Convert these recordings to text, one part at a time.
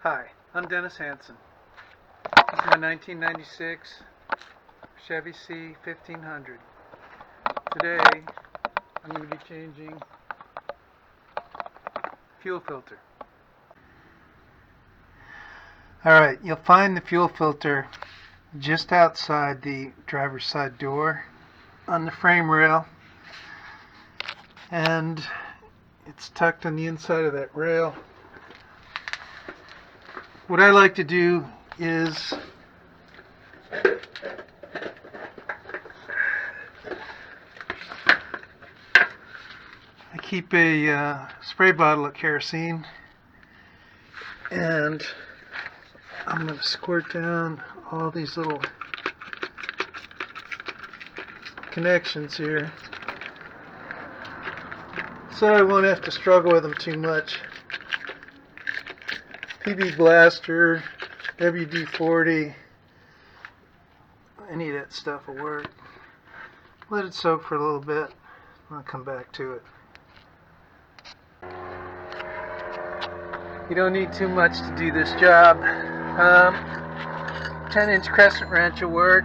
Hi, I'm Dennis Hansen. This is my 1996 Chevy C1500. Today, I'm going to be changing fuel filter. Alright, you'll find the fuel filter just outside the driver's side door on the frame rail, and it's tucked on the inside of that rail. What I like to do is I keep a spray bottle of kerosene, and I'm going to squirt down all these little connections here so I won't have to struggle with them too much. PB Blaster, WD-40, any of that stuff will work. Let it soak for a little bit, and I'll come back to it. You don't need too much to do this job. 10-inch crescent wrench will work.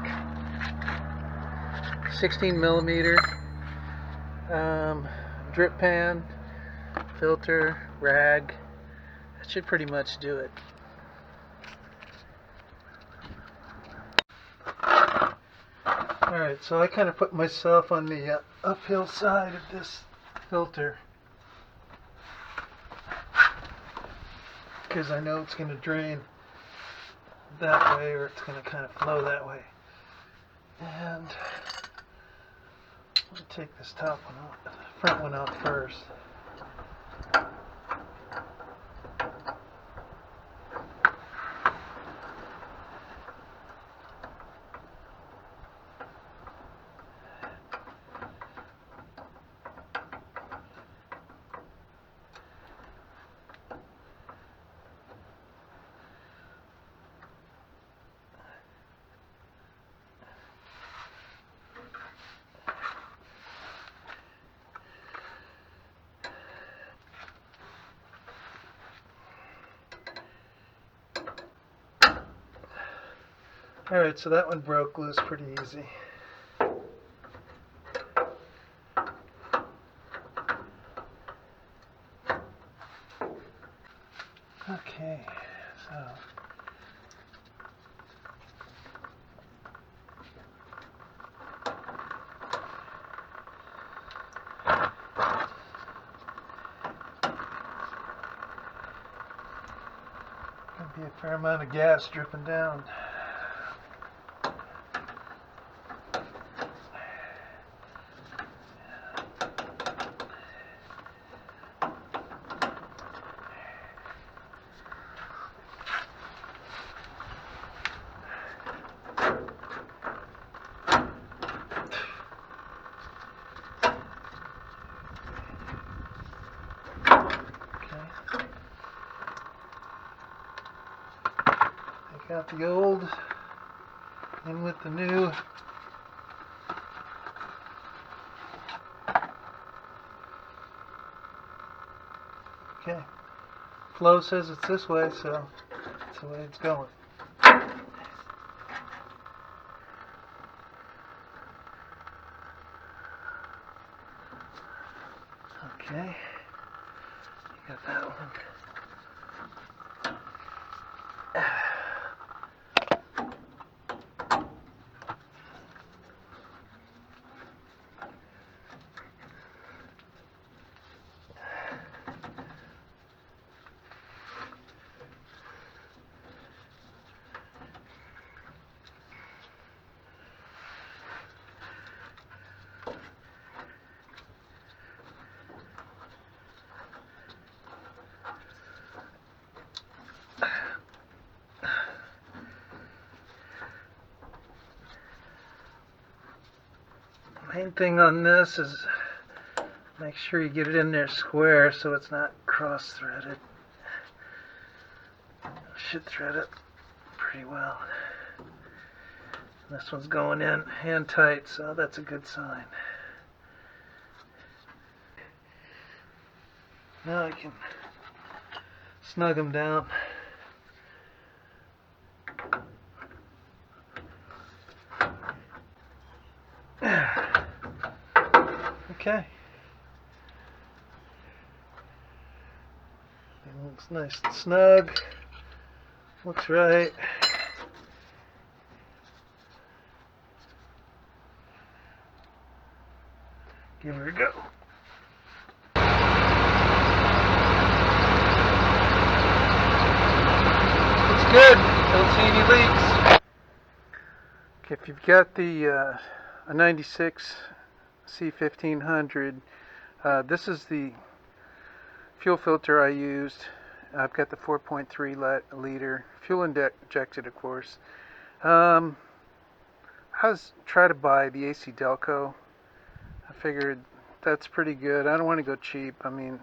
16 millimeter. Drip pan, filter, rag. That should pretty much do it. Alright, so I kind of put myself on the uphill side of this filter because I know it's going to drain that way, or it's going to kind of flow that way. And let me take this top one out, the front one out first. Alright, so that one broke loose pretty easy. Okay, so gonna be a fair amount of gas dripping down. Got the old in with the new. Okay, flow says it's this way, so that's the way it's going. Okay, you got that one. Main thing on this is make sure you get it in there square so it's not cross-threaded. Should thread it pretty well. This one's going in hand tight, so that's a good sign. Now I can snug them down. Okay. It looks nice and snug. Looks right. Give her a go. Looks good. Don't see any leaks. Okay, if you've got the a 96 C1500, this is the fuel filter I used. I've got the 4.3 liter fuel injected, of course. I was trying to buy the AC Delco. I figured that's pretty good. I don't want to go cheap. I mean,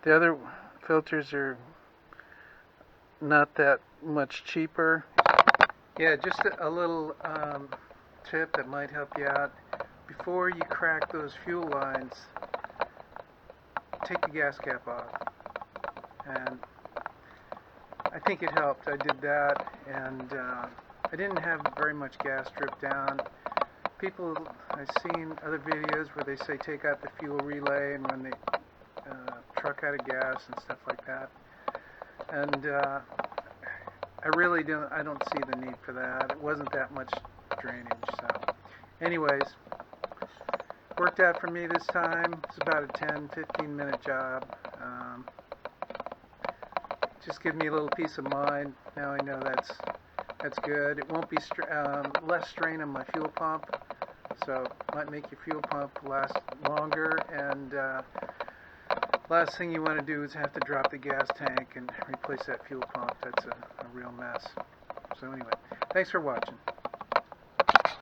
the other filters are not that much cheaper. Yeah, just a little tip that might help you out. Before you crack those fuel lines, take the gas cap off. And I think it helped. I did that, and I didn't have very much gas drip down. People, I've seen other videos where they say take out the fuel relay and when they truck out of gas and stuff like that. And I don't see the need for that. It wasn't that much drainage. So anyways, worked out for me this time. It's about a 10-15 minute job. Just give me a little peace of mind. Now I know that's good. It won't be less strain on my fuel pump, so might make your fuel pump last longer. And last thing you want to do is have to drop the gas tank and replace that fuel pump. That's a real mess. So anyway, thanks for watching.